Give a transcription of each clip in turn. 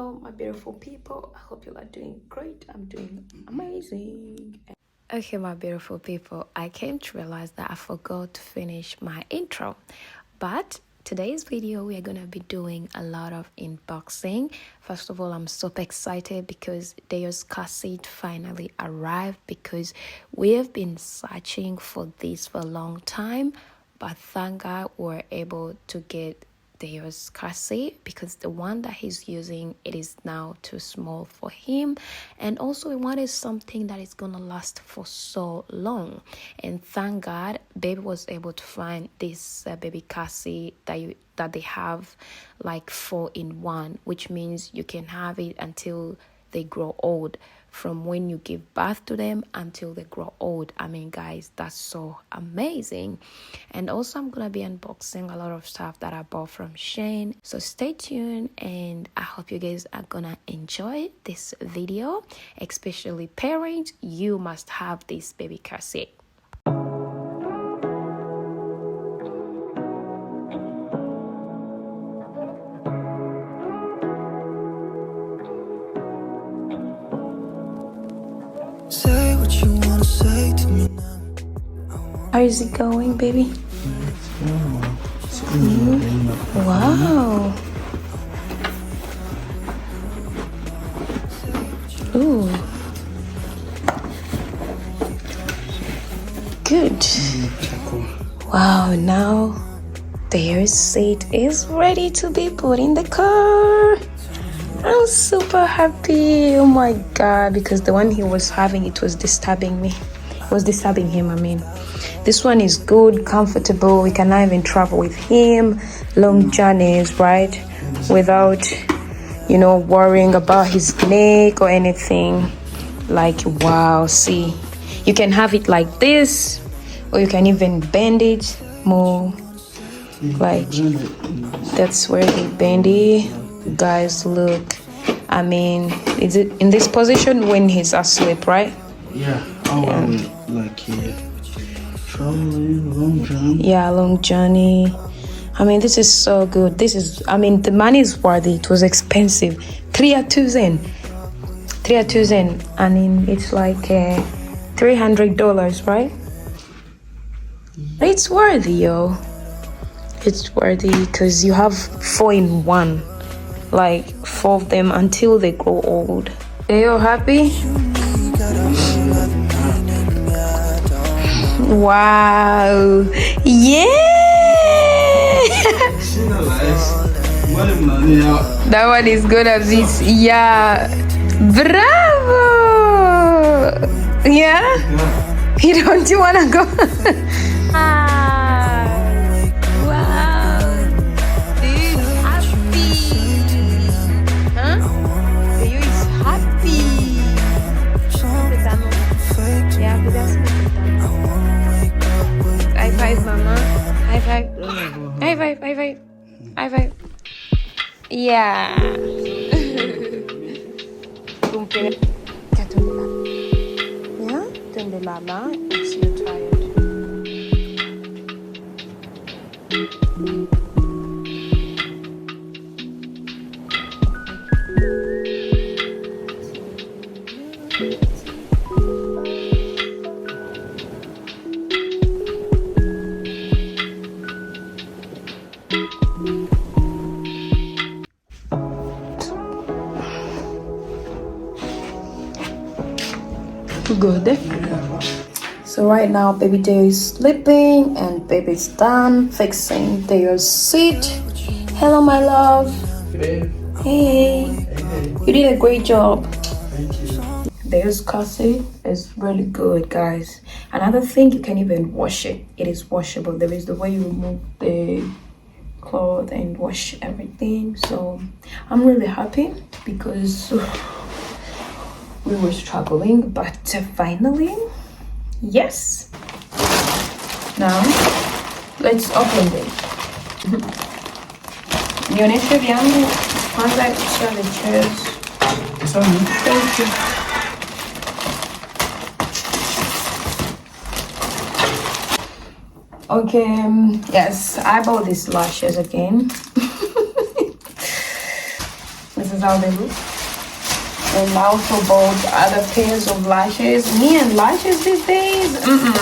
Hello my beautiful people, I hope you are doing great. I'm doing amazing. Okay, my beautiful people, I came to realize that I forgot to finish my intro, but today's video we are gonna be doing a lot of unboxing. First of all, I'm super excited because Deo's car seat finally arrived, because we have been searching for this for a long time, but thank God we're able to get Deo's car seat, because the one that he's using, it is now too small for him, and also we wanted something that is gonna last for so long. And thank God baby was able to find this baby car seat that they have like 4-in-1, which means you can have it until they grow old, from when you give birth to them until they grow old. I mean, guys, that's so amazing. And also I'm gonna be unboxing a lot of stuff that I bought from Shane, so stay tuned, and I hope you guys are gonna enjoy this video. Especially parents, you must have this baby car seat. Say what you wanna say to me now. How is it going, baby? Wow. Ooh. Good. Wow, now their seat is ready to be put in the car. I'm super happy. Oh my god, because the one he was having, it was disturbing me. It was disturbing him, I mean. This one is good, comfortable. We can even travel with him long journeys, right? Without, you know, worrying about his neck or anything. Like, wow, see. You can have it like this, or you can even bend it more. Like, that's where they bend it. Guys, look. I mean, is it in this position when he's asleep, right? Yeah. Like traveling, long journey. Yeah, long journey. I mean, this is so good. This is, I mean, the money is worthy. It was expensive. 3,000. I mean, it's like $300, right? It's worthy, yo. It's worthy because you have 4-in-1. Like 4 of them until they grow old. Are you happy? Wow. Yeah. That one is good as this. Yeah. Bravo. Yeah. You don't you wanna go? High five. Yeah. Yeah? Donde lala. It's you tired. Good. So right now baby Deo is sleeping and baby's done fixing Deo's seat. Hello my love. Hey. You did a great job. Thank you. Deo's car seat is really good, guys. Another thing, you can even wash it. It is washable. There is the way you remove the cloth and wash everything. So I'm really happy because we were struggling, but finally, yes. Now, let's open it. Nionyeshe vyangu kwanza, kisha the chairs. It's on me. Thank you. Okay, yes, I bought these lashes again. This is how they look. And I also bought other pairs of lashes. Me and lashes these days?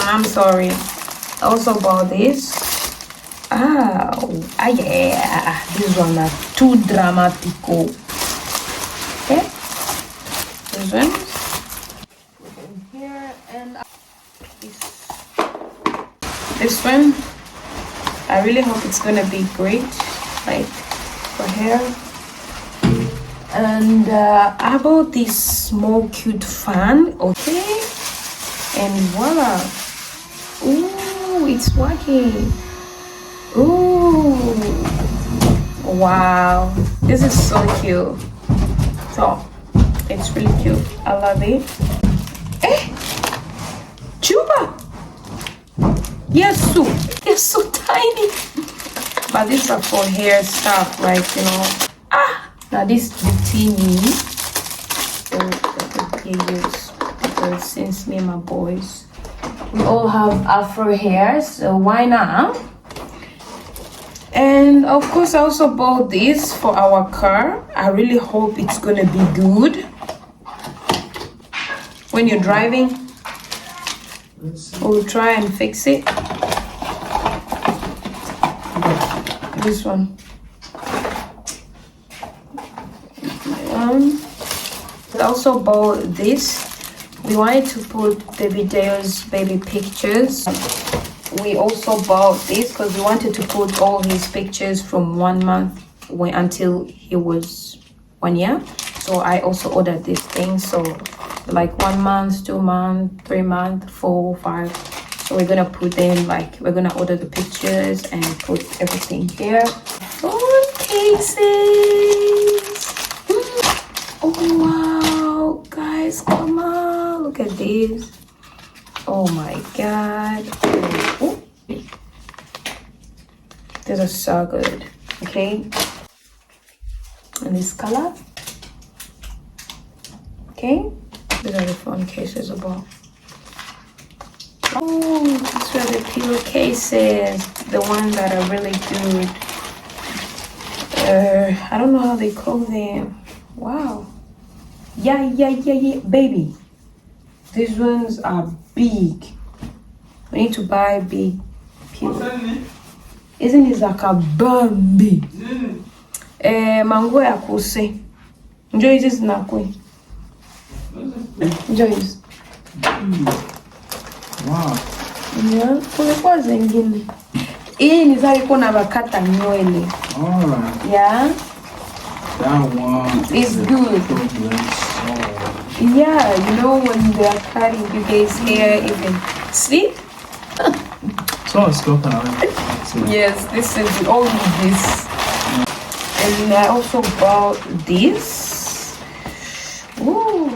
I'm sorry. I also bought this. Yeah. These ones are too dramatical. Okay. These ones. Put in here. And this one. I really hope it's gonna be great. Like for hair. And I bought this small cute fan, okay, and voila. Ooh, it's working. Ooh, wow, this is so cute. So it's really cute. I love it. Chuba, yes, so tiny. But these are for hair stuff, like, you know. Now this bikini, because since me and my boys, we all have afro hair, so why not? And of course I also bought this for our car. I really hope it's gonna be good when you're driving. We'll try and fix it. This one. We also bought this. We wanted to put baby Deo's baby pictures. We also bought this because we wanted to put all his pictures from 1 month until he was 1 year. So I also ordered this thing. So like 1 month, 2 months, 3 months, 4, 5. So we're gonna put them, like, we're gonna order the pictures and put everything here. Phone cases. Oh wow, guys, come on, look at this. Oh my god. Oh. These are so good. Okay, and this color. Okay, these are the phone cases above. Oh, these are the pillowcases, the ones that are really good. I don't know how they call them. Wow. Yeah, baby. These ones are big. We need to buy big pillow. Isn't it like a Bambi? Mango ya kuse. Enjoy this nakwe. Enjoy this. Wow. Yeah, kulikuwa zengine. Hii ni zari kuna bakata nywele. Alright. Yeah. That one is good. Yeah, you know when they are cutting you guys' hair, even see? So it's coconut. Yes, this is all this. And I also bought this. Ooh,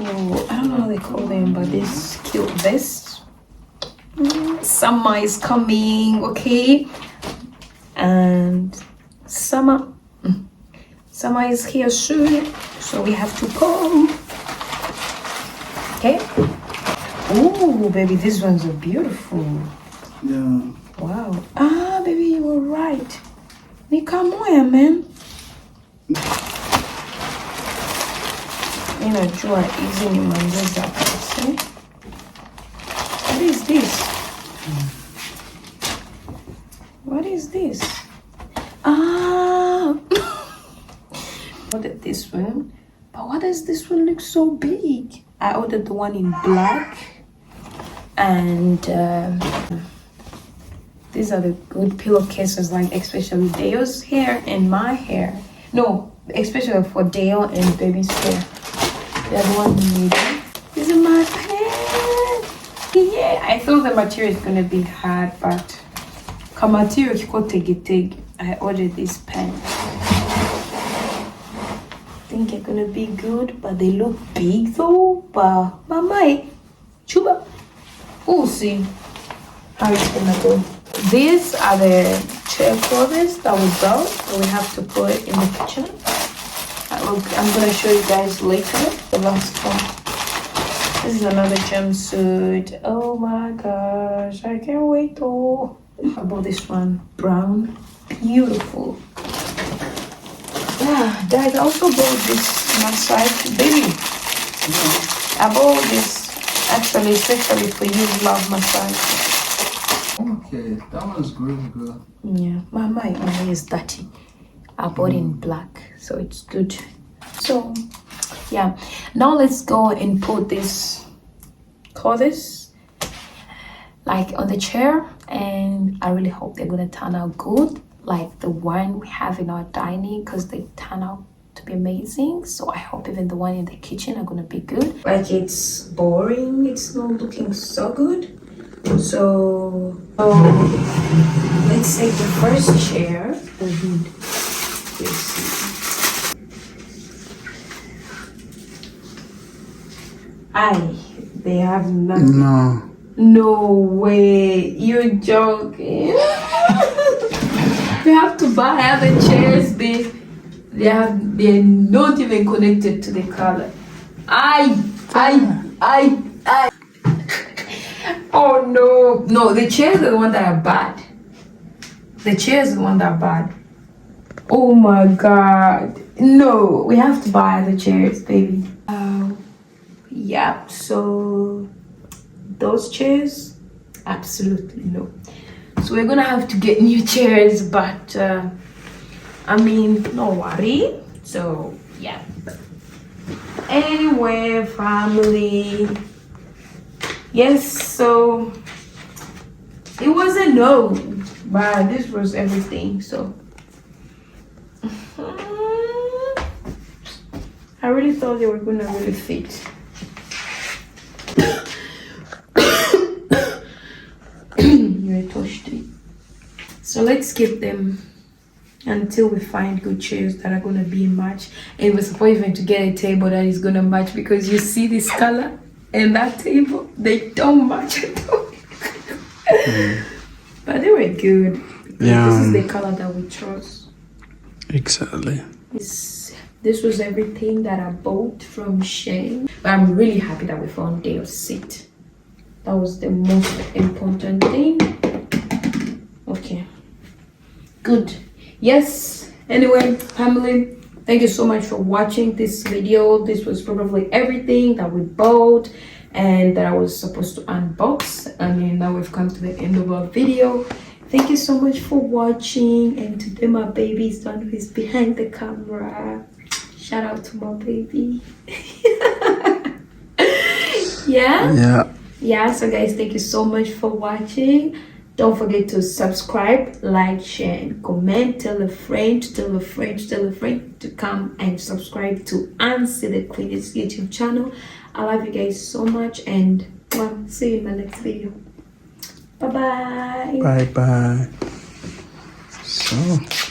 I don't know how they call them, but this cute vest. Summer is coming, okay? And summer is here soon, so we have to come. Okay. Ooh, baby, these ones are beautiful. Yeah. Wow. Baby, you were right. Nikamoya, man. Ninajua hizi ni manzo za pesa. What is this? What is this? Ordered this one, but why does this one look so big? I ordered the one in black, and these are the good pillowcases, like especially Deo's hair and my hair. No, especially for Deo and baby's hair. The other one we need. These are my pants. Yeah, I thought the material is gonna be hard, but material I ordered these pants. I think they're gonna be good, but they look big though. But mama, chuba, we'll see how it's gonna go. These are the chair covers that we bought, so we have to put it in the kitchen. I'm gonna show you guys later the last one. This is another jumpsuit. Oh my gosh, I can't wait though. I bought this one, brown, beautiful. Yeah, guys, I also bought this massage, baby. I bought this actually especially for you. Love massage. Okay, that one's really good. Yeah, my hair is dirty. I bought it in black, so it's good. So yeah, now let's go and put this clothes like on the chair, and I really hope they're gonna turn out good, like the one we have in our dining, because they turn out to be amazing. So I hope even the one in the kitchen are gonna be good. Like, it's boring, it's not looking so good. So let's take the first chair. They have nothing. No way, you're joking. We have to buy other chairs, babe. They're not even connected to the color. Oh no, the chairs are the one that are bad. The chairs are the one that are bad. Oh my god. No, we have to buy the chairs, baby. Yeah, so those chairs, absolutely no. So we're gonna have to get new chairs, but I mean, no worry. So yeah. Anyway, family. Yes, so it wasn't no, but this was everything. So I really thought they were gonna really fit. You're thirsty. So let's keep them until we find good chairs that are gonna be a match. And we're supposed even to get a table that is gonna match, because you see this color and that table, they don't match at all. But they were good. Yeah. This is the color that we chose. Exactly. This was everything that I bought from Shane. But I'm really happy that we found their seat. That was the most important thing. Okay. Good. Yes. Anyway, family, thank you so much for watching this video. This was probably everything that we bought and that I was supposed to unbox. And now we've come to the end of our video. Thank you so much for watching. And today my baby is the one who is behind the camera. Shout out to my baby. Yeah, so guys, thank you so much for watching. Don't forget to subscribe, like, share, and comment. Tell a friend to come and subscribe to Answer the Queen's YouTube channel. I love you guys so much, and see you in my next video. Bye bye. Bye bye. So